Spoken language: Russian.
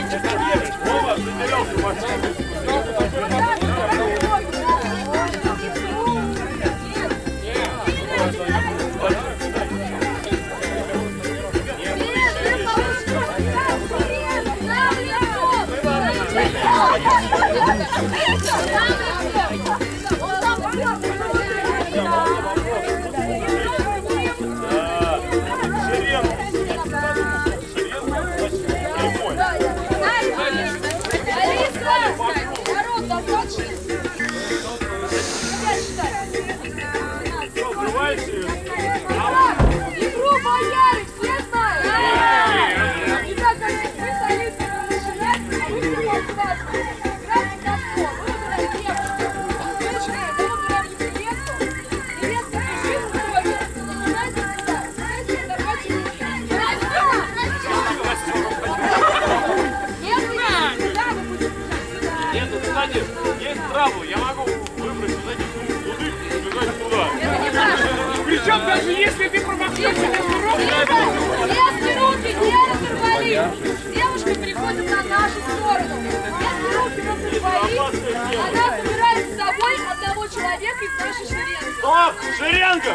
Вова, затерялся машину. Есть правило, я могу выбрать вот этих туда и бежать туда. Причем даже если ты промахнешься, если руки держат инвалид, девушка переходит на нашу сторону. Если руки на инвалид, она забирает с собой одного человека из нашей шеренги. Стоп! Шеренга!